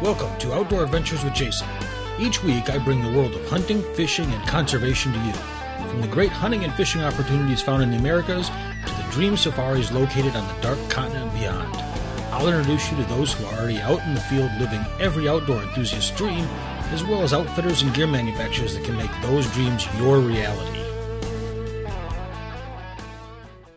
Welcome to Outdoor Adventures with Jayson. Each week I bring the world of hunting, fishing, and conservation to you. From the great hunting and fishing opportunities found in the Americas to the dream safaris located on the dark continent and beyond. I'll introduce you to those who are already out in the field living every outdoor enthusiast's dream, as well as outfitters and gear manufacturers that can make those dreams your reality.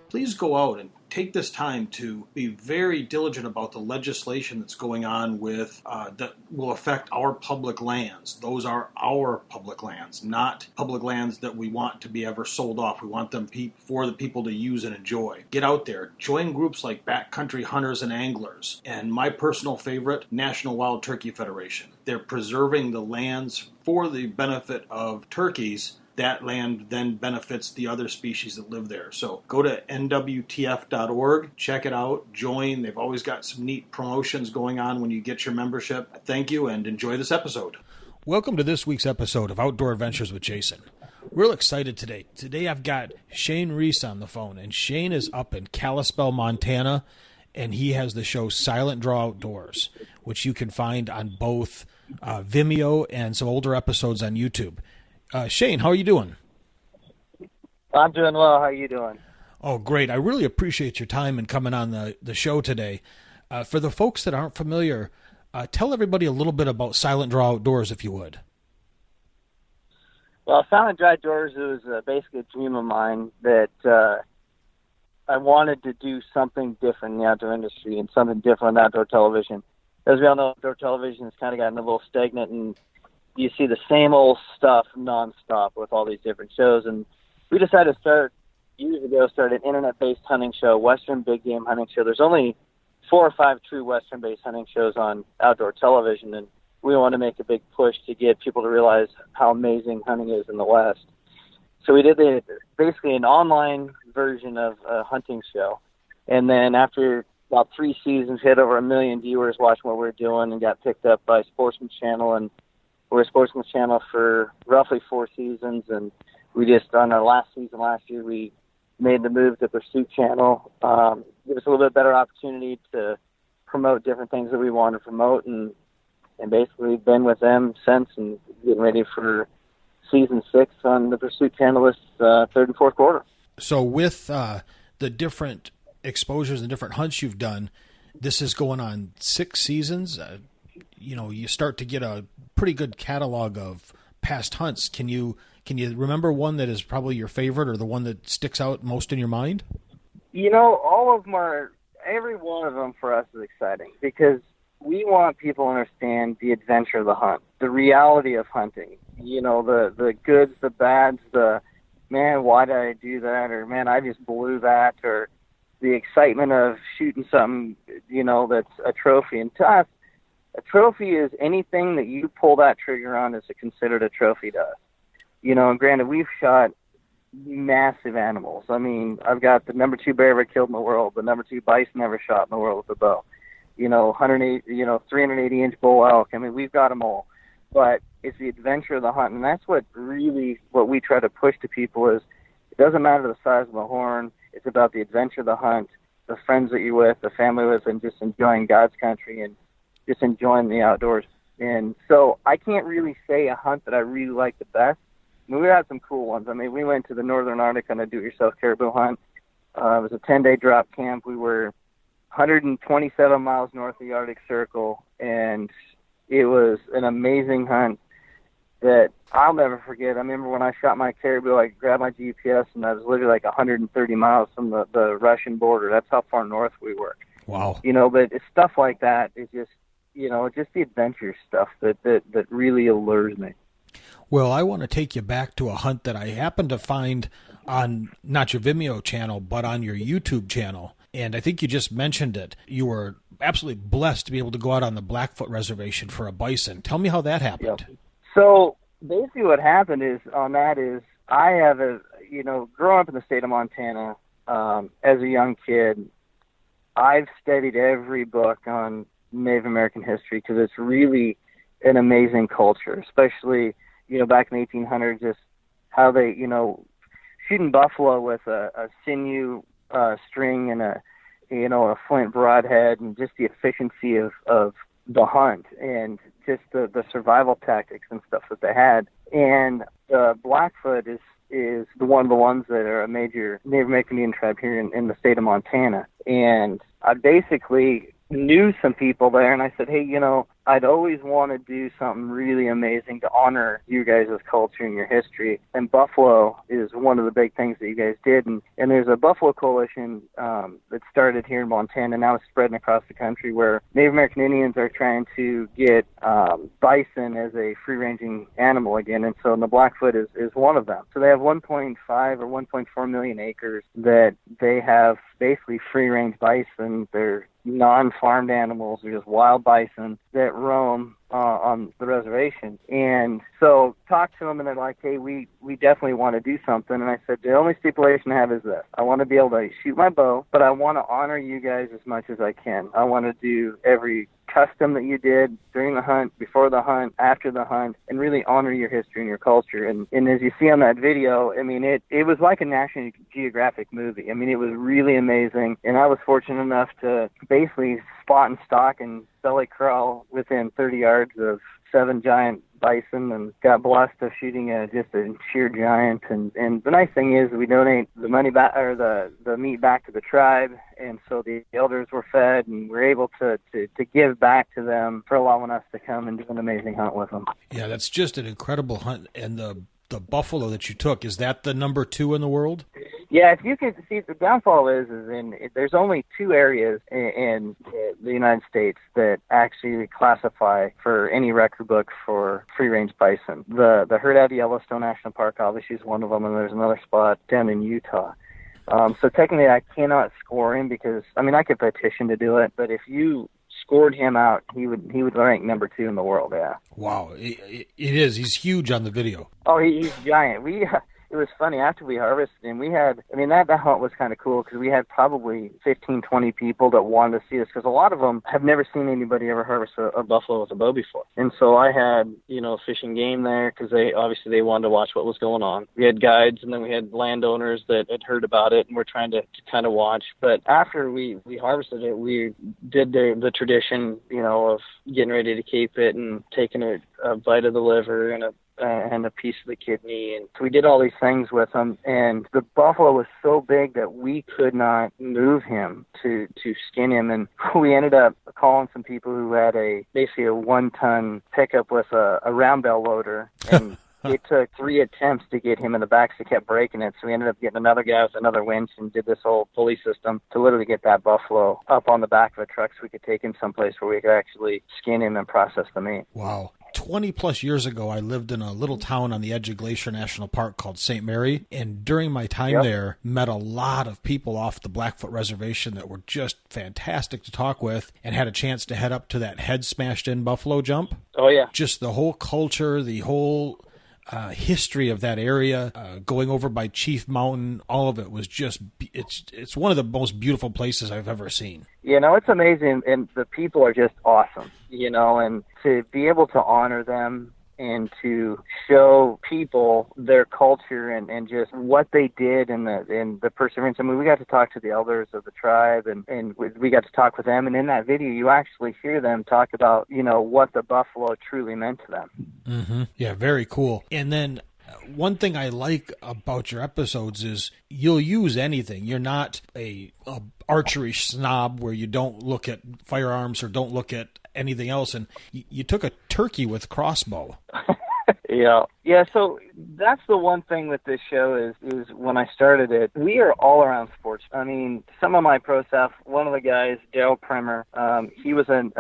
Please go out and take this time to be very diligent about the legislation that's going on with that will affect our public lands. Those are our public lands, not public lands that we want to be ever sold off. We want them for the people to use and enjoy. Get out there. Join groups like Backcountry Hunters and Anglers, and my personal favorite, National Wild Turkey Federation. They're preserving the lands for the benefit of turkeys. That land then benefits the other species that live there. So go to nwtf.org, check it out, join. They've always got some neat promotions going on when you get your membership. Thank you and enjoy this episode. Welcome to this week's episode of Outdoor Adventures with Jayson. Real excited today. Today I've got Shaine Reece on the phone, and Shaine is up in Kalispell, Montana, and he has the show Silent Draw Outdoors, which you can find on both Vimeo and some older episodes on YouTube. Shaine, how are you doing? I'm doing well. How are you doing? Oh, great. I really appreciate your time and coming on the show today. For the folks that aren't familiar, tell everybody a little bit about Silent Draw Outdoors, if you would. Well, Silent Draw Outdoors was basically a dream of mine that I wanted to do something different in the outdoor industry and something different in outdoor television. As we all know, outdoor television has kind of gotten a little stagnant, and you see the same old stuff nonstop with all these different shows. And we decided to start an internet-based hunting show, Western big game hunting show. There's only 4 or 5 true Western-based hunting shows on outdoor television, and we want to make a big push to get people to realize how amazing hunting is in the West. So we did basically an online version of a hunting show. And then after about 3 seasons, we had over 1 million viewers watching what we were doing and got picked up by Sportsman's Channel, and we're a Sportsman's Channel for roughly 4 seasons, and we just, on our last season last year, we made the move to Pursuit Channel. Give us a little bit better opportunity to promote different things that we want to promote, and basically been with them since and getting ready for season 6 on the Pursuit Channel this third and fourth quarter. So with the different exposures and different hunts you've done, this is going on 6 seasons. You start to get a pretty good catalog of past hunts. Can you remember one that is probably your favorite or the one that sticks out most in your mind? All of them every one of them for us is exciting because we want people to understand the adventure of the hunt, the reality of hunting. The goods, the bads, the, man, why did I do that? Or, man, I just blew that. Or the excitement of shooting something, that's a trophy. And to us, a trophy is anything that you pull that trigger on is considered a trophy to us. And granted, we've shot massive animals. I mean, I've got the number 2 bear ever killed in the world, the number 2 bison ever shot in the world with a bow. 380-inch bull elk. I mean, we've got them all. But it's the adventure of the hunt, and that's what we try to push to people is it doesn't matter the size of the horn. It's about the adventure of the hunt, the friends that you're with, the family with, and just enjoying God's country and just enjoying the outdoors. And so I can't really say a hunt that I really like the best. I mean, we had some cool ones. I mean, we went to the Northern Arctic on a do-it-yourself caribou hunt. It was a 10-day drop camp. We were 127 miles north of the Arctic Circle, and it was an amazing hunt that I'll never forget. I remember when I shot my caribou, I grabbed my GPS, and I was literally like 130 miles from the Russian border. That's how far north we were. Wow. But it's stuff like that. It's just, just the adventure stuff that really allures me. Well, I want to take you back to a hunt that I happened to find on not your Vimeo channel, but on your YouTube channel. And I think you just mentioned it. You were absolutely blessed to be able to go out on the Blackfoot Reservation for a bison. Tell me how that happened. Yep. So basically what happened is I have growing up in the state of Montana as a young kid, I've studied every book on Native American history because it's really an amazing culture, especially, back in the 1800s, just how they, shooting buffalo with a sinew string and a flint broadhead, and just the efficiency of the hunt and just the survival tactics and stuff that they had. And the Blackfoot is one of the ones that are a major Native American Indian tribe here in the state of Montana. And I basically knew some people there, and I said, hey, I'd always want to do something really amazing to honor you guys' culture and your history. And buffalo is one of the big things that you guys did. And there's a buffalo coalition that started here in Montana, now it's spreading across the country, where Native American Indians are trying to get bison as a free-ranging animal again. And so the Blackfoot is one of them. So they have 1.5 or 1.4 million acres that they have basically free-range bison. They're non-farmed animals, they're just wild bison that roam on the reservation. And so talked to them, and they're like, hey, we definitely want to do something. And I said, the only stipulation I have is this: I want to be able to shoot my bow, but I want to honor you guys as much as I can. I want to do every custom that you did during the hunt, before the hunt, after the hunt, and really honor your history and your culture. And as you see on that video, I mean, it was like a National Geographic movie. I mean, it was really amazing. And I was fortunate enough to basically spot and stalk and belly crawl within 30 yards of 7 giant bison, and got blessed of shooting just a sheer giant. And the nice thing is we donate the money back, or the meat back to the tribe, and so the elders were fed, and we're able to give back to them for allowing us to come and do an amazing hunt with them. Yeah, that's just an incredible hunt. And the buffalo that you took, is that the number 2 in the world? Yeah, if you can see, the downfall is there's only 2 areas in the United States that actually classify for any record book for free-range bison. The herd out of Yellowstone National Park obviously is one of them, and there's another spot down in Utah. So technically I cannot score him because, I mean, I could petition to do it, but if you scored him out, he would rank number 2 in the world. Yeah. Wow, it is. He's huge on the video. Oh, he's giant. It was funny, after we harvested him, that hunt was kind of cool because we had probably 15, 20 people that wanted to see us, because a lot of them have never seen anybody ever harvest a buffalo with a bow before. And so I had, Fish and Game there, because they wanted to watch what was going on. We had guides, and then we had landowners that had heard about it and were trying to kind of watch. But after we harvested it, we did the tradition, of getting ready to keep it and taking a bite of the liver and a piece of the kidney, and so we did all these things with him. And the buffalo was so big that we could not move him to skin him, and we ended up calling some people who had basically a 1-ton pickup with a round bell loader, and it took 3 attempts to get him in the back, so he kept breaking it. So we ended up getting another guy with another winch and did this whole pulley system to literally get that buffalo up on the back of a truck so we could take him someplace where we could actually skin him and process the meat. Wow. 20 plus years ago, I lived in a little town on the edge of Glacier National Park called St. Mary. And during my time there, met a lot of people off the Blackfoot Reservation that were just fantastic to talk with, and had a chance to head up to that head smashed in buffalo jump. Oh, yeah. Just the whole culture, the whole history of that area, going over by Chief Mountain, all of it was just, it's one of the most beautiful places I've ever seen. It's amazing, and the people are just awesome, and to be able to honor them and to show people their culture and just what they did and the perseverance. I mean, we got to talk to the elders of the tribe, and we got to talk with them. And in that video, you actually hear them talk about, what the buffalo truly meant to them. Mm-hmm. Yeah, very cool. And then one thing I like about your episodes is you'll use anything. You're not a archery snob where you don't look at firearms or don't look at anything else. And you took a turkey with crossbow. Yeah, so that's the one thing with this show is when I started it, we are all around sports. I mean, some of my pro staff, one of the guys, Daryl Primer, he was an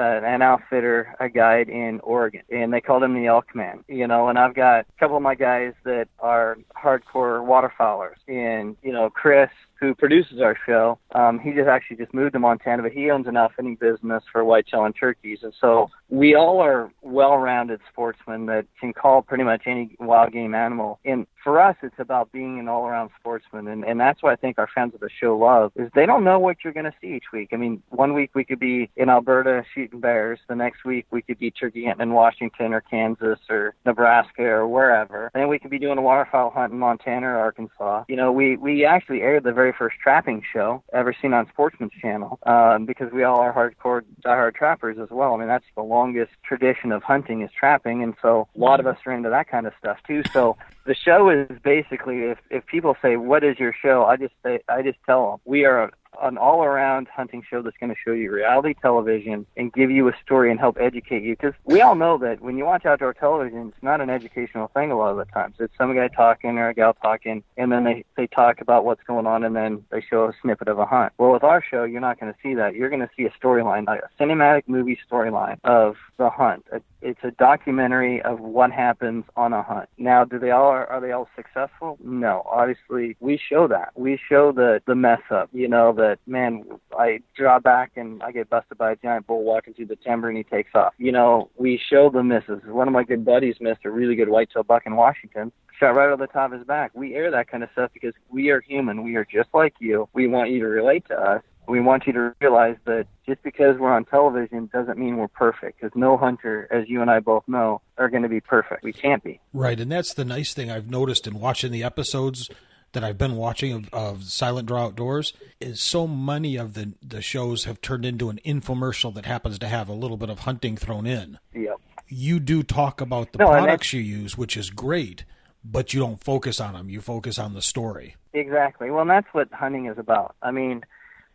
outfitter, a guide in Oregon, and they called him the Elk Man, and I've got a couple of my guys that are hardcore waterfowlers, and, Chris, who produces our show, he just moved to Montana, but he owns an outfitting business for whitetail and turkeys. And so we all are well-rounded sportsmen that can call pretty much any wild game animal. And for us, it's about being an all-around sportsman, and that's what I think our fans of the show love, is they don't know what you're going to see each week. I mean, one week we could be in Alberta shooting bears. The next week we could be turkey hunting in Washington or Kansas or Nebraska or wherever. Then we could be doing a waterfowl hunt in Montana or Arkansas. You know, we actually aired the very first trapping show ever seen on Sportsman's Channel, because we all are hardcore, diehard trappers as well. I mean, that's the longest tradition of hunting is trapping, and so a lot of us are into that kind of stuff too. So the show is basically, if people say, what is your show? I just tell them, we are an all-around hunting show that's going to show you reality television and give you a story and help educate you. Because we all know that when you watch outdoor television, it's not an educational thing a lot of the times. It's some guy talking or a gal talking, and then they talk about what's going on, and then they show a snippet of a hunt. Well, with our show, you're not going to see that. You're going to see a storyline, like a cinematic movie storyline of the hunt. It's a documentary of what happens on a hunt. Now, are they all successful? No. Obviously, we show that. We show the mess up, you know, that, man, I draw back and I get busted by a giant bull walking through the timber and he takes off. You know, we show the misses. One of my good buddies missed a really good whitetail buck in Washington. Shot right over the top of his back. We air that kind of stuff because we are human. We are just like you. We want you to relate to us. We want you to realize that just because we're on television doesn't mean we're perfect, because no hunter, as you and I both know, are going to be perfect. We can't be. Right, and that's the nice thing I've noticed in watching the episodes that I've been watching of Silent Draw Outdoors, is so many of the shows have turned into an infomercial that happens to have a little bit of hunting thrown in. Yep. You do talk about the products you use, which is great, but you don't focus on them. You focus on the story. Exactly. Well, and that's what hunting is about. I mean,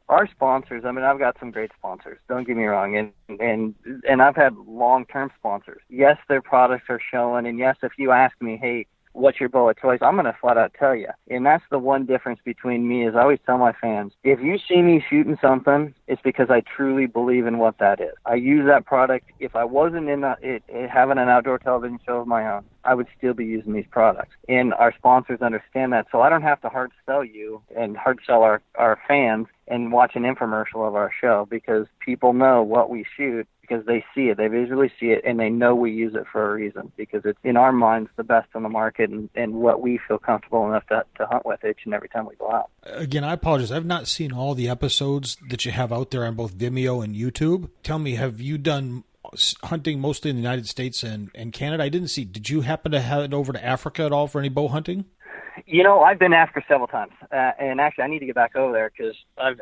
our sponsors, I mean, I've got some great sponsors, don't get me wrong, and I've had long-term sponsors. Yes, their products are showing, and yes, if you ask me, hey, what's your bow of choice, I'm going to flat out tell you. And that's the one difference between me, is I always tell my fans, if you see me shooting something, it's because I truly believe in what that is. I use that product. If I wasn't in having an outdoor television show of my own, I would still be using these products. And our sponsors understand that, so I don't have to hard sell you and hard sell our fans and watch an infomercial of our show, because people know what we shoot because they see it, they visually see it, and they know we use it for a reason, because it's, in our minds, the best on the market and what we feel comfortable enough to hunt with each and every time we go out. Again, I apologize. I've not seen all the episodes that you have out there on both Vimeo and YouTube. Tell me, have you done hunting mostly in the United States and Canada? I didn't see. Did you happen to head over to Africa at all for any bow hunting? You know, I've been to Africa several times, and actually I need to get back over there because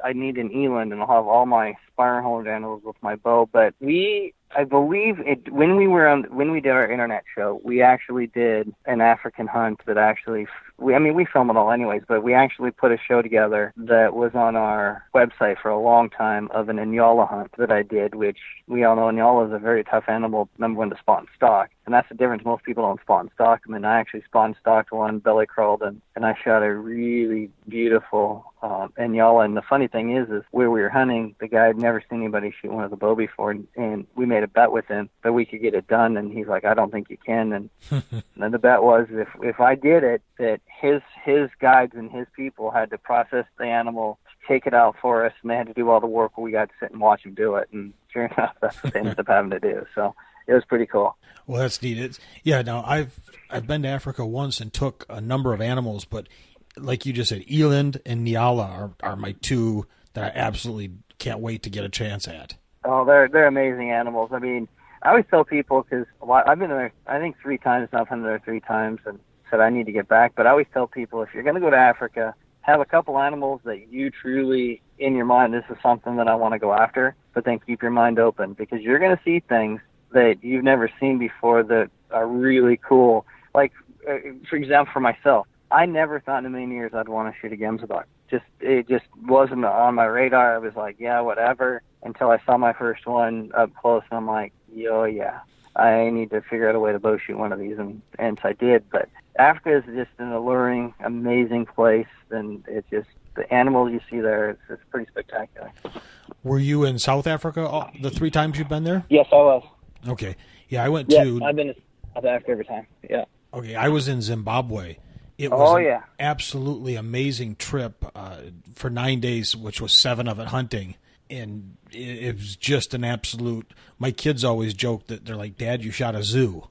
I need an eland, and I'll have all my spire horned animals with my bow. But I believe when we did our internet show, we actually did an African hunt that actually, we film it all anyways, but we actually put a show together that was on our website for a long time of an Inyala hunt that I did, which we all know Inyala is a very tough animal, number one, to spawn stock. And that's the difference. Most people don't spawn stock. I mean, I actually spawn stocked one, belly crawled, and I shot a really beautiful Inyala. And the funny thing is where we were hunting, the guy had never seen anybody shoot one of the bow before, and we made a bet with him that we could get it done, and he's like, I don't think you can. And then the bet was if I did it, that his guides and his people had to process the animal, take it out for us, and they had to do all the work. We got to sit and watch him do it, and sure enough, that's what they ended up having to do. So it was pretty cool. Well, that's neat. Now I've been to Africa once and took a number of animals, but like you just said, eland and Nyala are my two that I absolutely can't wait to get a chance at. Oh, they're amazing animals. I mean, I always tell people, because I've been there, I think 3 times now. I've been there 3 times and said I need to get back. But I always tell people, if you're going to go to Africa, have a couple animals that you truly, in your mind, this is something that I want to go after, but then keep your mind open, because you're going to see things that you've never seen before that are really cool. Like, for example, for myself, I never thought in a million years I'd want to shoot a Gemsbuck. It just wasn't on my radar. I was like, yeah, whatever, until I saw my first one up close, and I'm like, yeah, I need to figure out a way to bow shoot one of these, and so I did. But Africa is just an alluring, amazing place, and it's just, the animals you see there, it's pretty spectacular. Were you in South Africa the 3 times you've been there? Yes, I was. Okay. Yeah, I went to... I've been to South Africa every time, yeah. Okay, I was in Zimbabwe. It was an absolutely amazing trip for 9 days, which was 7 of it hunting. And it was just an absolute... My kids always joke that they're like, Dad, you shot a zoo.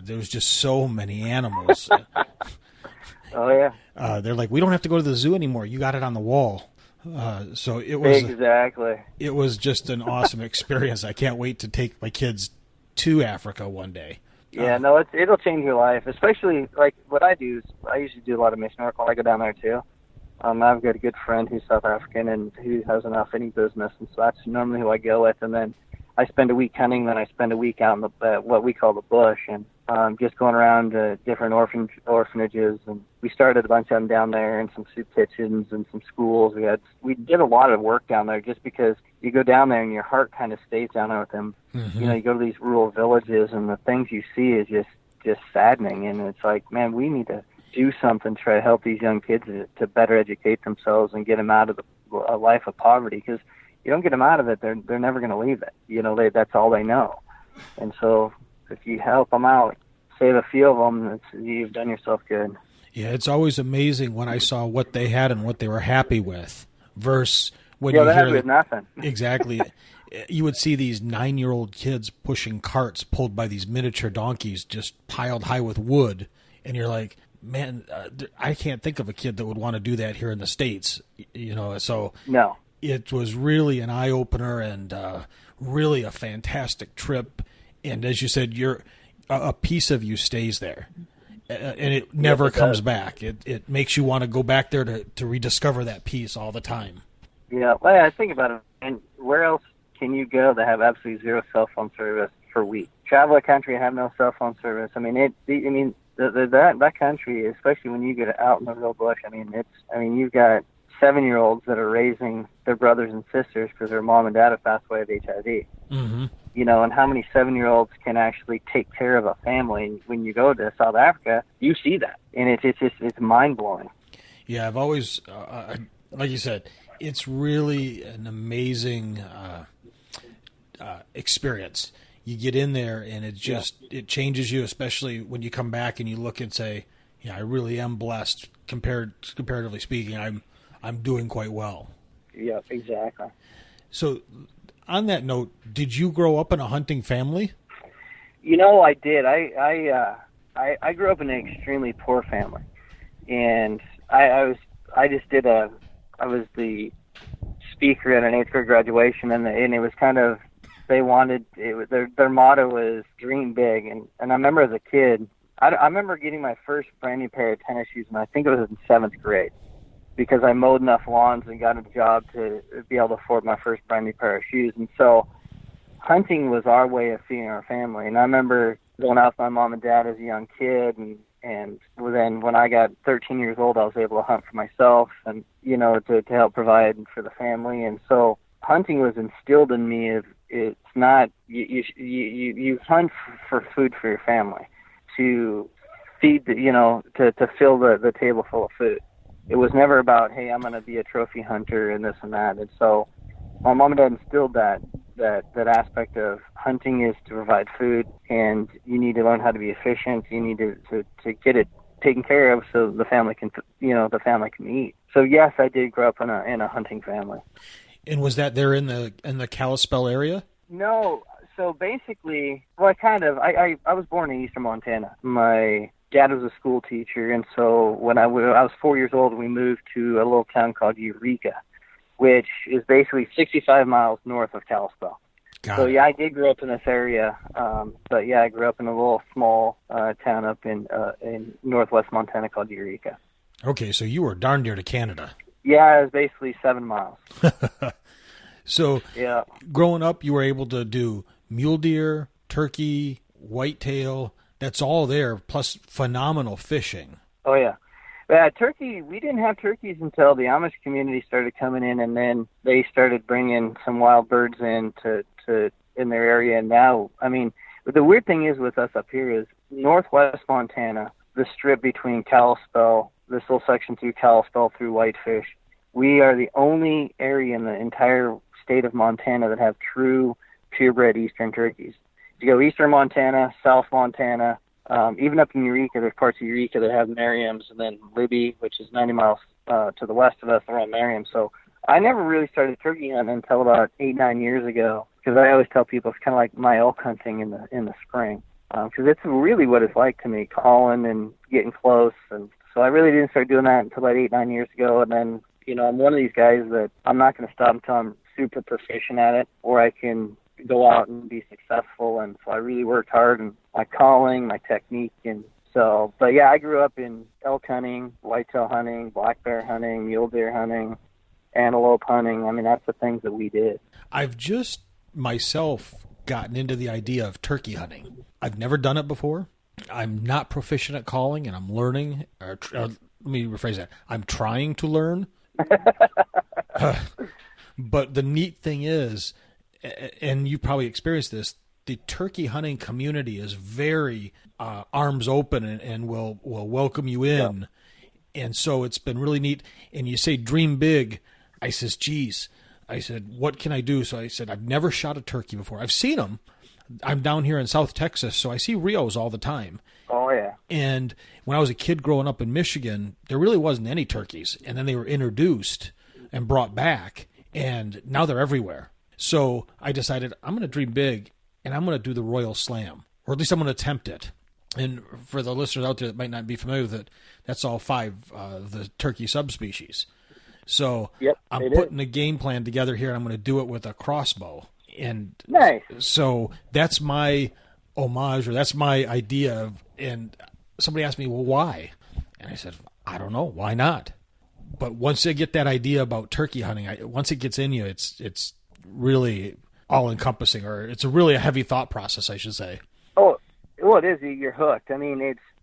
There was just so many animals. Oh, yeah. They're like, we don't have to go to the zoo anymore. You got it on the wall. So it was exactly. It was just an awesome experience. I can't wait to take my kids to Africa one day. Yeah, no, it'll change your life, especially like what I do. Is I usually do a lot of mission work while I go down there too. I've got a good friend who's South African and who has an outfitting business, and so that's normally who I go with. And then I spend a week hunting, then I spend a week out in the what we call the bush, and just going around different orphanages. And we started a bunch of them down there, and some soup kitchens and some schools. We did a lot of work down there just because you go down there and your heart kind of stays down there with them. Mm-hmm. You know, you go to these rural villages, and the things you see is just saddening. And it's like, man, we need to do something to try to help these young kids to better educate themselves and get them out of a life of poverty. Because you don't get them out of it, they're never going to leave it. You know, that's all they know. And so if you help them out, save a few of them, you've done yourself good. Yeah, it's always amazing when I saw what they had and what they were happy with versus when you hear happy with nothing. Exactly. You would see these 9-year-old kids pushing carts pulled by these miniature donkeys just piled high with wood, and you're like, man, I can't think of a kid that would want to do that here in the States. You know, so no. It was really an eye-opener and really a fantastic trip. And as you said, a piece of you stays there, and it never comes back. It makes you want to go back there to rediscover that piece all the time. Yeah, well, I think about it. And where else can you go that have absolutely zero cell phone service for weeks? Travel a country and have no cell phone service. I mean, that country, especially when you get out in the real bush. You've got 7-year-olds that are raising their brothers and sisters because their mom and dad have passed away of HIV. Mm-hmm. You know, and how many 7-year-olds can actually take care of a family? When you go to South Africa, you see that, and it's mind blowing. Yeah, I've always, like you said, it's really an amazing experience. You get in there, and it changes you, especially when you come back and you look and say, "Yeah, I really am blessed." Comparatively speaking, I'm doing quite well. Yeah, exactly. So, on that note, did you grow up in a hunting family? You know, I did. I grew up in an extremely poor family, and I was the speaker at an 8th grade graduation, and it was kind of, their motto was dream big, and I remember as a kid, I remember getting my first brand new pair of tennis shoes, and I think it was in 7th grade, because I mowed enough lawns and got a job to be able to afford my first brand new pair of shoes. And so hunting was our way of feeding our family. And I remember going out with my mom and dad as a young kid, and then when I got 13 years old, I was able to hunt for myself and, you know, to help provide for the family. And so hunting was instilled in me. It's not, you hunt for food for your family, to feed, to fill the table full of food. It was never about, hey, I'm going to be a trophy hunter and this and that. And so my mom and dad instilled that aspect of hunting is to provide food, and you need to learn how to be efficient. You need to get it taken care of so the family can eat. So yes, I did grow up in a hunting family. And was that there in the Kalispell area? No. So basically, well, I was born in eastern Montana. My dad was a school teacher, and so when I was 4 years old, we moved to a little town called Eureka, which is basically 65 miles north of Kalispell. So yeah, I did grow up in this area, but yeah, I grew up in a little small town up in northwest Montana called Eureka. Okay, so you were darn near to Canada. Yeah, it was basically 7 miles. So yeah, growing up, you were able to do mule deer, turkey, whitetail. That's all there, plus phenomenal fishing. Oh, yeah. Turkey, we didn't have turkeys until the Amish community started coming in, and then they started bringing some wild birds in in their area. And now, I mean, the weird thing is with us up here is northwest Montana, the strip between Kalispell, this little section through Kalispell through Whitefish, we are the only area in the entire state of Montana that have true purebred eastern turkeys. You go eastern Montana, south Montana, even up in Eureka, there's parts of Eureka that have Merriam's, and then Libby, which is 90 miles to the west of us, around Merriam. So I never really started turkey hunting until about 8-9 years ago, because I always tell people it's kind of like my elk hunting in the spring, because it's really what it's like to me, calling and getting close. And so I really didn't start doing that until about 8-9 years ago. And then, I'm one of these guys that I'm not going to stop until I'm super proficient at it, or I can go out and be successful. And so I really worked hard in my calling, my technique. And so, but yeah, I grew up in elk hunting, whitetail hunting, black bear hunting, mule deer hunting, antelope hunting. I mean, that's the things that we did. I've just myself gotten into the idea of turkey hunting. I've never done it before. I'm not proficient at calling, and I'm learning. Let me rephrase that. I'm trying to learn. But the neat thing is, and you probably experienced this, the turkey hunting community is very arms open and will welcome you in. Yeah. And so it's been really neat. And you say dream big. I says, geez. I said, what can I do? So I said, I've never shot a turkey before. I've seen them. I'm down here in South Texas, so I see Rios all the time. Oh, yeah. And when I was a kid growing up in Michigan, there really wasn't any turkeys. And then they were introduced and brought back, and now they're everywhere. So I decided I'm going to dream big, and I'm going to do the Royal Slam, or at least I'm going to attempt it. And for the listeners out there that might not be familiar with it, that's all 5 of the turkey subspecies. So I'm putting a game plan together here, and I'm going to do it with a crossbow. And nice. So that's my homage, or that's my idea. And somebody asked me, well, why? And I said, I don't know. Why not? But once I get that idea about turkey hunting, once it gets in you, it's really all-encompassing, or it's really a heavy thought process, I should say. Oh, well, it is. You're hooked. I mean,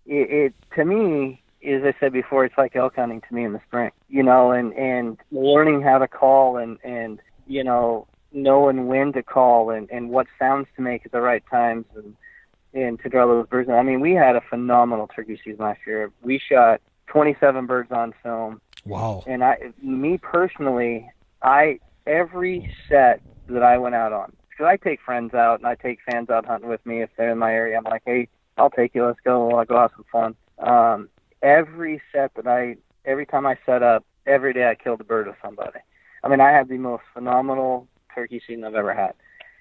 it to me, as I said before, it's like elk hunting to me in the spring, and learning how to call and knowing when to call and what sounds to make at the right times and to draw those birds in. I mean, we had a phenomenal turkey season last year. We shot 27 birds on film. Wow. And me personally, every set that I went out on, because I take friends out and I take fans out hunting with me if they're in my area. I'm like, hey, I'll take you. Let's go. I'll go have some fun. Every set every time I set up, every day I killed a bird with somebody. I mean, I had the most phenomenal turkey season I've ever had.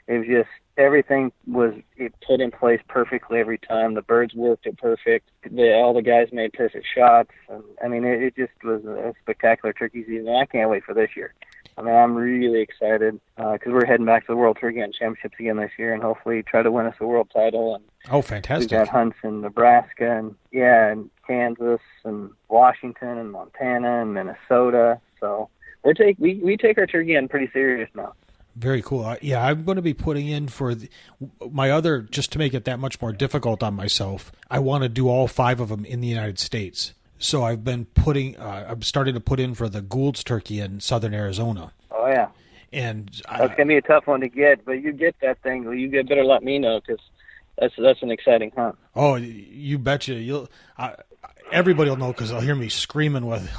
It was just, everything was put in place perfectly every time. The birds worked it perfect. All the guys made perfect shots. And, I mean, it just was a spectacular turkey season. And I can't wait for this year. I mean, I'm really excited because we're heading back to the World Turkey Hunt Championships again this year and hopefully try to win us a world title. And oh, fantastic. We've got hunts in Nebraska and Kansas and Washington and Montana and Minnesota. So we take our turkey hunting pretty serious now. Very cool. I'm going to be putting in for my other, just to make it that much more difficult on myself, I want to do all 5 of them in the United States. So I've been I'm starting to put in for the Gould's turkey in southern Arizona. Oh, yeah. And that's going to be a tough one to get, but you get that thing. You better let me know because that's an exciting hunt. Oh, you betcha. Everybody will know because they'll hear me screaming with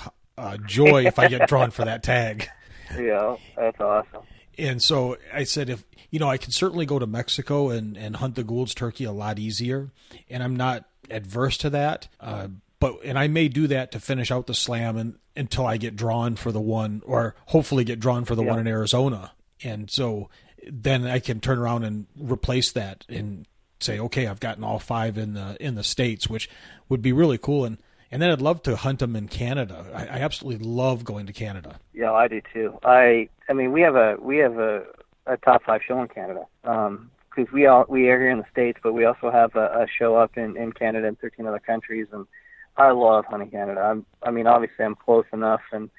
joy if I get drawn for that tag. Yeah, that's awesome. And so I said, if I can certainly go to Mexico and hunt the Gould's turkey a lot easier, and I'm not adverse to that. And I may do that to finish out the slam until I get drawn for the one, or hopefully get drawn for the one in Arizona. And so then I can turn around and replace that and say, okay, I've gotten all 5 in the States, which would be really cool. And then I'd love to hunt them in Canada. I absolutely love going to Canada. Yeah, I do too. I mean, we have a top 5 show in Canada because we are here in the States, but we also have a show up in Canada and 13 other countries. And I love hunting Canada. I mean, obviously I'm close enough, and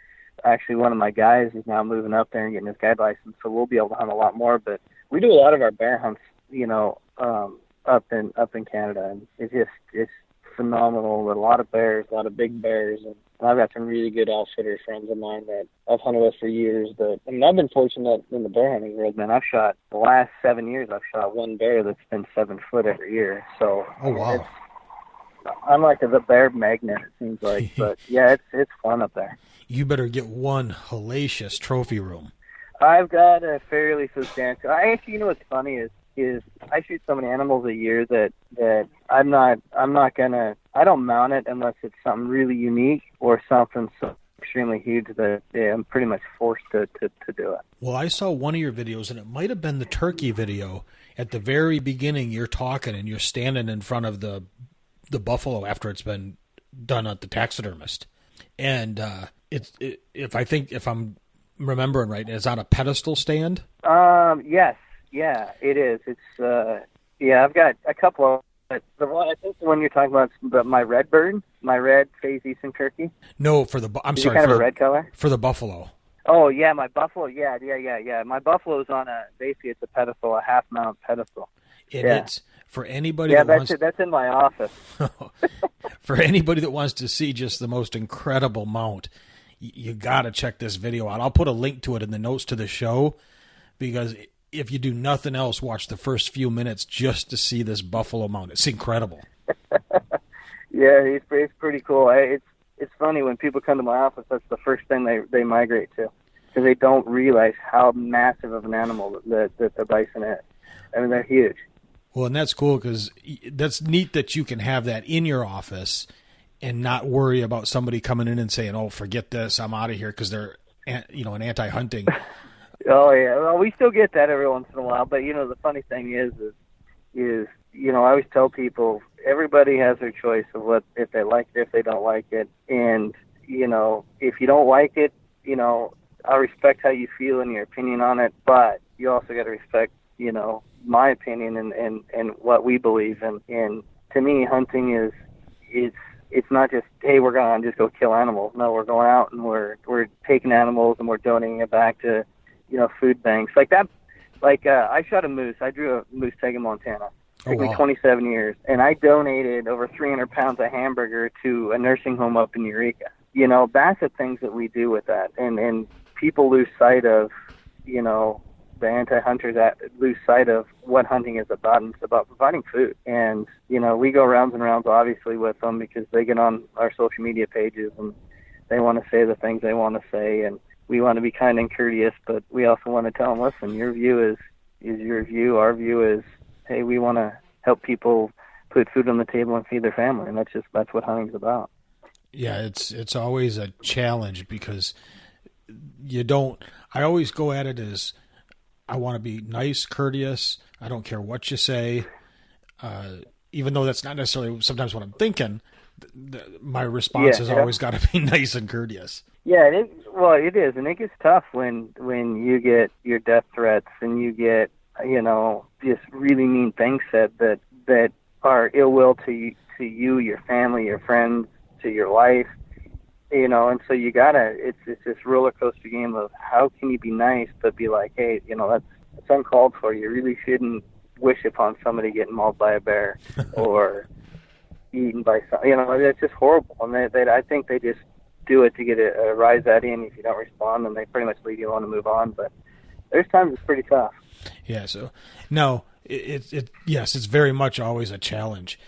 actually one of my guys is now moving up there and getting his guide license, so we'll be able to hunt a lot more. But we do a lot of our bear hunts, up in Canada, and it's phenomenal with a lot of bears, a lot of big bears, and I've got some really good outfitter friends of mine that I've hunted with for years. I've been fortunate in the bear hunting world, man. The last 7 years, I've shot one bear that's been 7 foot every year. So, oh wow, I'm like the bear magnet, it seems like. But yeah, it's fun up there. You better get one hellacious trophy room. I've got a fairly substantial. What's funny is I shoot so many animals a year that I'm not gonna. I don't mount it unless it's something really unique or something so extremely huge that I'm pretty much forced to do it. Well, I saw one of your videos, and it might have been the turkey video. At the very beginning, you're talking and you're standing in front of the buffalo after it's been done at the taxidermist. And if I'm remembering right, it's on a pedestal stand. Yes, yeah, it is. It's I've got a couple of. But I think the one you're talking about is my red bird, my red phase Eastern turkey. No, I'm sorry, kind of a red color for the buffalo. Oh yeah, my buffalo. Yeah. My buffalo's on basically it's a pedestal, a half mount pedestal. And it's for anybody. Yeah, that's in my office. For anybody that wants to see just the most incredible mount, you got to check this video out. I'll put a link to it in the notes to the show, because if you do nothing else, watch the first few minutes just to see this buffalo mount. It's incredible. Yeah, it's pretty cool. It's funny when people come to my office. That's the first thing they migrate to, because they don't realize how massive of an animal that the bison is. I mean, they're huge. Well, and that's cool, because that's neat that you can have that in your office and not worry about somebody coming in and saying, "Oh, forget this, I'm out of here," because they're an anti-hunting. Oh yeah, well, we still get that every once in a while. But the funny thing is I always tell people everybody has their choice of what, if they like it, if they don't like it, and if you don't like it, I respect how you feel and your opinion on it, but you also got to respect my opinion and what we believe in. And to me, hunting is it's not just, hey, we're going to just go kill animals. No, we're going out and we're taking animals and we're donating it back to food banks like that. I shot a moose. I drew a moose tag in Montana. It took me 27 years, and I donated over 300 pounds of hamburger to a nursing home up in Eureka. That's the things that we do with that, and people lose sight of the anti-hunters lose sight of what hunting is about, and it's about providing food. And we go rounds and rounds, obviously, with them, because they get on our social media pages and they want to say the things they want to say, and we want to be kind and courteous, but we also want to tell them, listen, your view is your view. Our view is, hey, we want to help people put food on the table and feed their family, and that's what hunting's about. Yeah, it's always a challenge, because I always go at it as, I want to be nice, courteous. I don't care what you say, even though that's not necessarily sometimes what I'm thinking. My response has always got to be nice and courteous. Yeah, it is, and it gets tough when you get your death threats and you get just really mean things said that are ill will to you, your family, your friends, to your life. And so you gotta, it's this roller coaster game of how can you be nice but be like, hey, that's uncalled for. You really shouldn't wish upon somebody getting mauled by a bear or eaten by some. It's just horrible. And I think they just do it to get a rise out of you, and if you don't respond, then they pretty much leave you alone and move on. But there's times it's pretty tough. Yeah. So no, yes, it's very much always a challenge.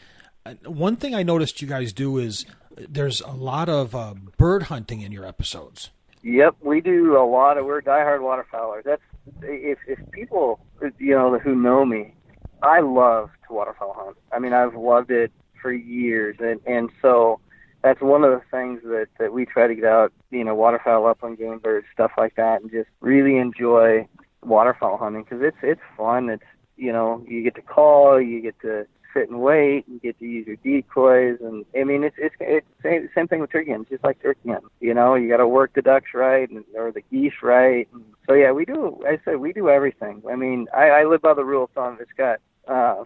One thing I noticed you guys do is there's a lot of bird hunting in your episodes. Yep, we do a lot of. We're diehard waterfowlers. That's if people who know me, I love to waterfowl hunt. I mean, I've loved it for years, and so that's one of the things that we try to get out. Waterfowl, upland game birds, stuff like that, and just really enjoy waterfowl hunting, because it's fun. It's you get to call, you get to sit and wait, you get to use your decoys, and I mean it's same thing with turkey hunting, just like turkey hunting. You got to work the ducks right or the geese right. And so yeah, we do. I said we do everything. I mean, I live by the rule of thumb. It's got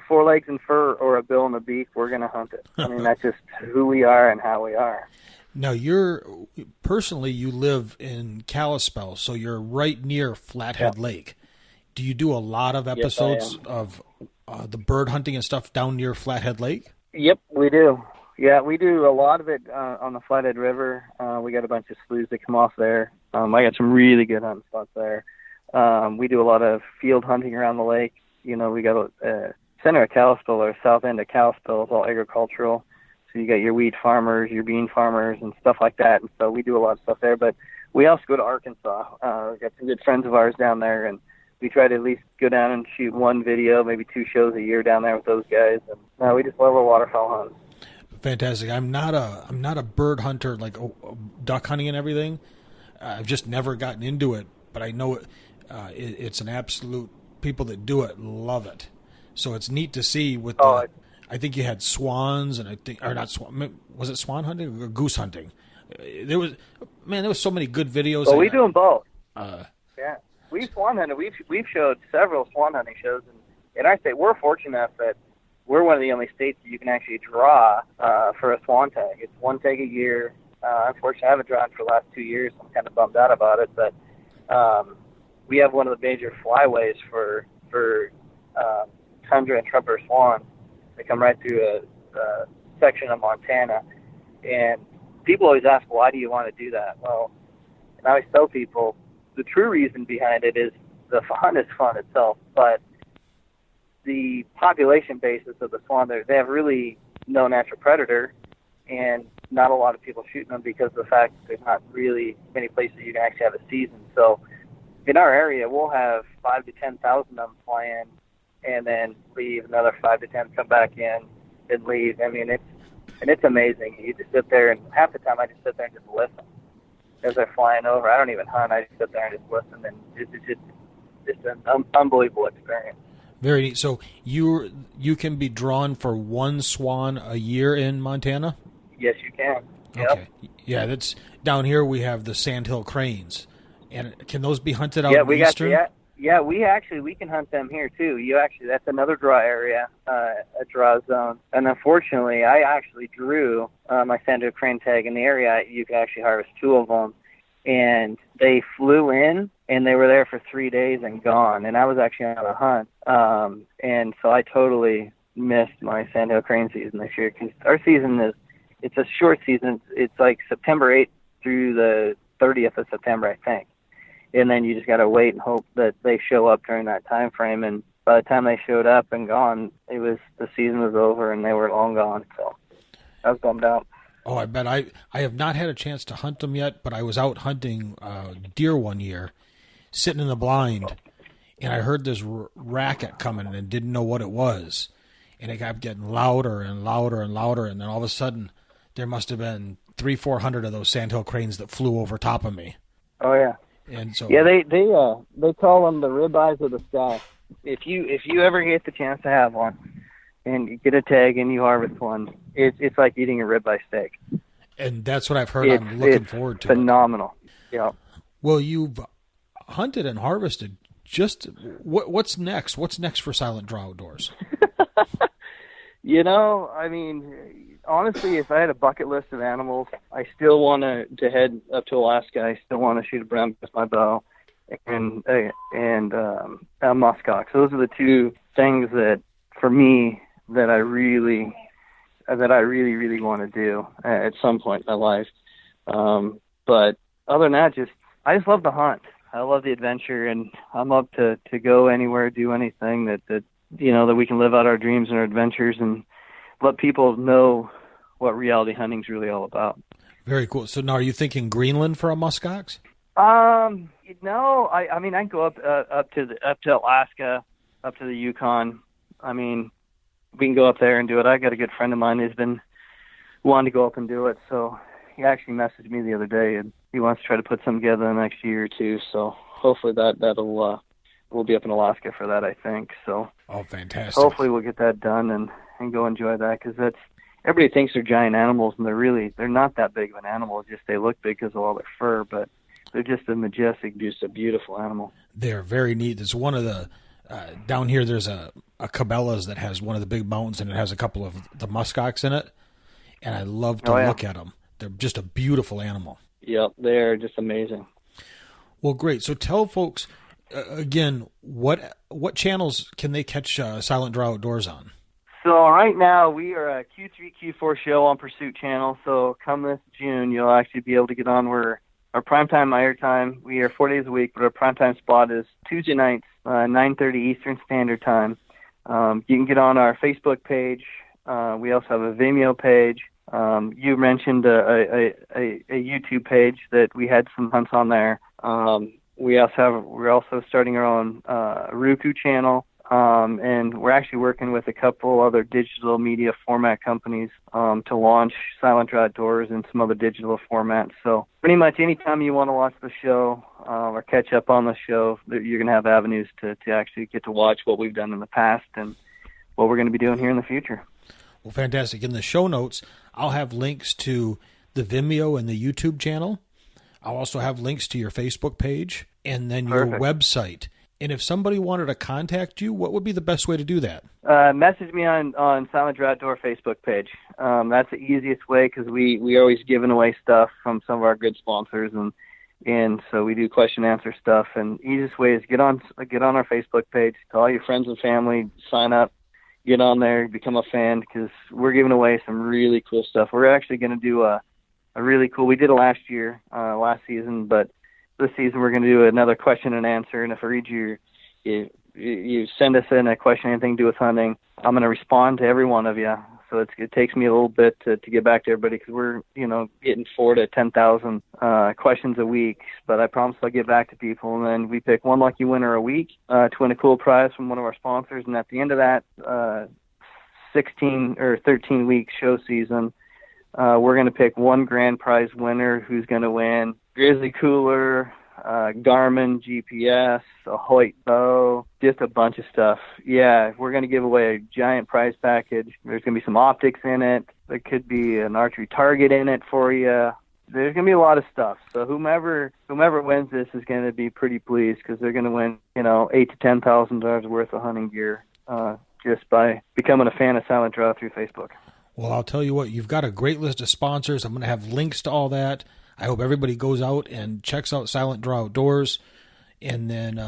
4 legs and fur or a bill and a beak, we're gonna hunt it. I mean, that's just who we are and how we are. Now, you live in Kalispell, so you're right near Flathead Lake. Do you do a lot of episodes of the bird hunting and stuff down near Flathead Lake? Yep, we do. Yeah, we do a lot of it on the Flathead River. We got a bunch of sloughs that come off there. I got some really good hunting spots there. We do a lot of field hunting around the lake. We got a center of Kalispell, or south end of Kalispell is all agricultural. So you got your wheat farmers, your bean farmers, and stuff like that. And so we do a lot of stuff there. But we also go to Arkansas. We got some good friends of ours down there, and we try to at least go down and shoot one video, maybe 2 shows a year down there with those guys. And we just love our waterfowl hunts. Fantastic. I'm not a bird hunter, like duck hunting and everything. I've just never gotten into it, but I know it's an absolute. People that do it love it. So it's neat to see with I think you had swans, and not swan. Was it swan hunting or goose hunting? There was so many good videos. Well, we do them both. Yeah, we've swan hunted. We've showed several swan hunting shows, and I say we're fortunate enough that we're one of the only states that you can actually draw for a swan tag. It's one tag a year. Unfortunately, I haven't drawn for the last 2 years. I'm kind of bummed out about it, but we have one of the major flyways for tundra and trumpeter swans. They come right through a section of Montana, and people always ask, why do you want to do that? Well, and I always tell people the true reason behind it is the hunt is fun itself, but the population basis of the swan, they have really no natural predator, and not a lot of people shooting them because of the fact that there's not really many places you can actually have a season. So in our area, we'll have 5,000 to 10,000 of them fly in and then leave, another 5,000 to 10,000 come back in and leave. I mean, it's amazing. You just sit there, and half the time I just sit there and just listen as they're flying over. I don't even hunt. I just sit there and just listen, and it's just an unbelievable experience. Very neat. So you can be drawn for one swan a year in Montana? Yes, you can. Yep. Okay. Yeah, that's down here. We have the Sandhill Cranes, and can those be hunted out in Eastern? We can hunt them here too. That's another draw area, a draw zone. And unfortunately, I actually drew my Sandhill Crane tag in the area. You could actually harvest 2 of them, and they flew in and they were there for 3 days and gone. And I was actually on a hunt, and so I totally missed my Sandhill Crane season this year, because our season it's a short season. It's like September 8th through the 30th of September, I think. And then you just got to wait and hope that they show up during that time frame. And by the time they showed up and gone, the season was over and they were long gone. So I was bummed out. Oh, I bet. I have not had a chance to hunt them yet, but I was out hunting deer one year, sitting in the blind, and I heard this racket coming and didn't know what it was. And it kept getting louder and louder and louder, and then all of a sudden there must have been 300-400 of those Sandhill Cranes that flew over top of me. Oh, yeah. And so, yeah, they call them the ribeyes of the sky. If you ever get the chance to have one and you get a tag and you harvest one, it's like eating a ribeye steak. And that's what I've heard. I'm looking forward to. Phenomenal. Yeah. Well, you've hunted and harvested. Just what's next? What's next for Silent Draw Outdoors? I mean, honestly, if I had a bucket list of animals, I still want to head up to Alaska. I still want to shoot a brown with my bow and a muskox. So those are the 2 things that, for me, that I really want to do at some point in my life. But other than that, I just love the hunt. I love the adventure, and I'm up to go anywhere, do anything that we can live out our dreams and our adventures and let people know what reality hunting's really all about. Very cool. So now, are you thinking Greenland for a muskox? No. I mean, I can go up to Alaska, up to the Yukon. I mean, we can go up there and do it. I got a good friend of mine who's been wanting to go up and do it. So he actually messaged me the other day, and he wants to try to put something together in the next year or 2. So hopefully that'll we'll be up in Alaska for that, I think. So. Oh, fantastic! Hopefully we'll get that done and go enjoy that, because everybody thinks they're giant animals, and they're not that big of an animal. It's just they look big because of all their fur, but they're just a majestic, just a beautiful animal. They're very neat. It's one of the down here. There's a Cabela's that has one of the big mountains, and it has a couple of the muskox in it, and I love to look at them. They're just a beautiful animal. Yep, they're just amazing. Well, great. So tell folks again what channels can they catch Silent Draw Outdoors on? So right now we are a Q3, Q4 show on Pursuit Channel. So come this June, you'll actually be able to get on where our primetime air time. We are 4 days a week, but our primetime spot is Tuesday nights, 9:30 Eastern Standard Time. You can get on our Facebook page. We also have a Vimeo page. You mentioned a YouTube page that we had some hunts on there. We're also starting our own Roku channel. And we're actually working with a couple other digital media format companies to launch Silent Draw Outdoors and some other digital formats. So pretty much anytime you want to watch the show or catch up on the show, you're going to have avenues to actually get to watch what we've done in the past and what we're going to be doing here in the future. Well, fantastic. In the show notes, I'll have links to the Vimeo and the YouTube channel. I'll also have links to your Facebook page and then your website. And if somebody wanted to contact you, what would be the best way to do that? Message me on Silent Draw Outdoor Facebook page. That's the easiest way because we always giving away stuff from some of our good sponsors, and so we do question and answer stuff. And easiest way is get on our Facebook page, tell all your friends and family, sign up, get on there, become a fan because we're giving away some really cool stuff. We're actually going to do a really cool. We did it last season, but this season we're going to do another question and answer. And if I read you send us in a question, anything to do with hunting, I'm going to respond to every one of you. So it takes me a little bit to get back to everybody because we're getting 4,000 to 10,000 questions a week. But I promise I'll get back to people. And then we pick one lucky winner a week to win a cool prize from one of our sponsors. And at the end of that 16 or 13 week show season, we're going to pick one grand prize winner who's going to win Grizzly Cooler, Garmin GPS, a Hoyt bow, just a bunch of stuff. Yeah, we're going to give away a giant prize package. There's going to be some optics in it. There could be an archery target in it for you. There's going to be a lot of stuff. So whomever wins this is going to be pretty pleased because they're going to win, $8,000 to $10,000 worth of hunting gear just by becoming a fan of Silent Draw through Facebook. Well, I'll tell you what, you've got a great list of sponsors. I'm going to have links to all that. I hope everybody goes out and checks out Silent Draw Outdoors and then,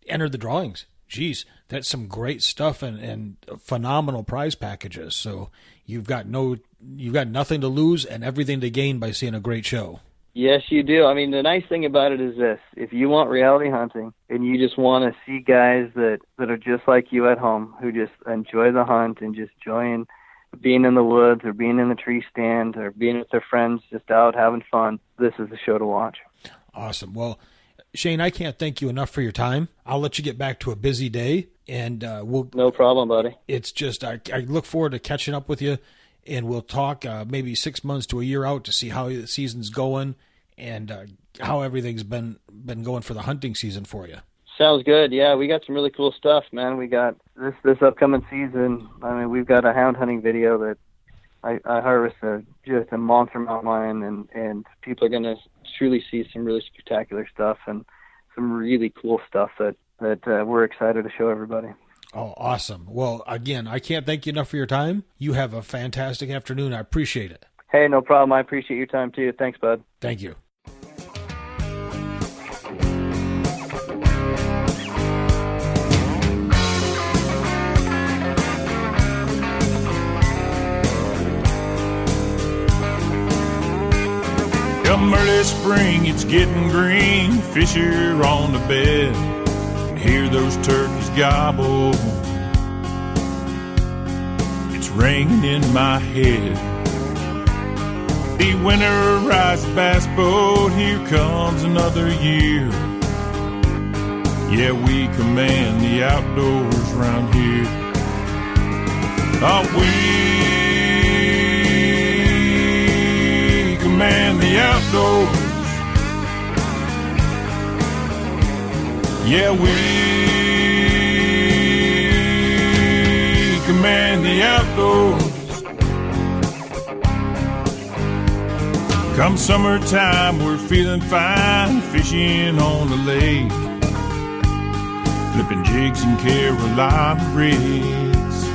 enter the drawings. Geez, that's some great stuff and phenomenal prize packages. So you've got nothing to lose and everything to gain by seeing a great show. Yes, you do. I mean, the nice thing about it is this. If you want reality hunting and you just want to see guys that are just like you at home, who just enjoy the hunt and just enjoying being in the woods or being in the tree stand or being with their friends just out having fun, this is the show to watch. Awesome. Well, Shaine, I can't thank you enough for your time. I'll let you get back to a busy day, and we'll... No problem, buddy. It's just I look forward to catching up with you, and we'll talk maybe 6 months to a year out to see how the season's going and how everything's been going for the hunting season for you. Sounds good. Yeah, we got some really cool stuff, man. We got this upcoming season. I mean, we've got a hound hunting video that I harvest just a monster mountain lion, and people are going to truly see some really spectacular stuff and some really cool stuff that we're excited to show everybody. Oh, awesome. Well, again, I can't thank you enough for your time. You have a fantastic afternoon. I appreciate it. Hey, no problem. I appreciate your time, too. Thanks, bud. Thank you. Come early spring, it's getting green. Fish are on the bed. Hear those turkeys gobble. It's ringing in my head. The winterized bass boat, here comes another year. Yeah, we command the outdoors round here. Oh, we command the outdoors. Yeah, we command the outdoors. Come summertime, we're feeling fine, fishing on the lake, flipping jigs in Carolina rigs,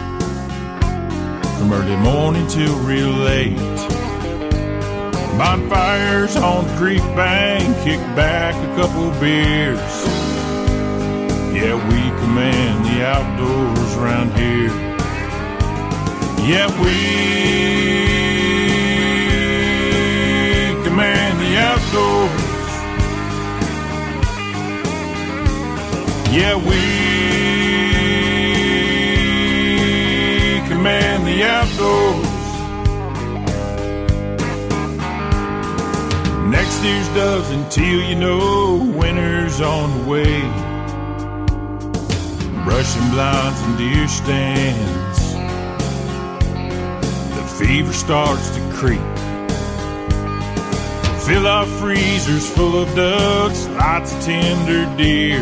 from early morning till real late. Bonfires on the creek bank, kick back a couple beers. Yeah, we command the outdoors around here. Yeah, we command the outdoors. Yeah, we command the outdoors. Next year's doves until you know winter's on the way. Brushing blinds and deer stands. The fever starts to creep. Fill our freezers full of ducks, lots of tender deer.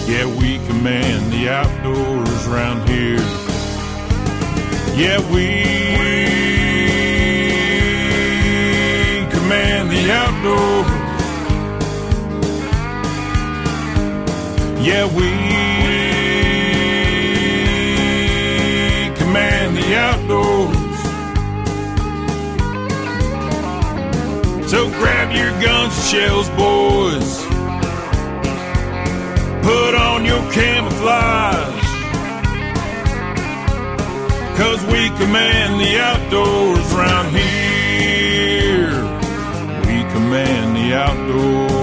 Yeah, we command the outdoors around here. Yeah, we command the outdoors. Yeah, we command the outdoors. So grab your guns and shells, boys. Put on your camouflage. 'Cause we command the outdoors round here. We command the outdoors.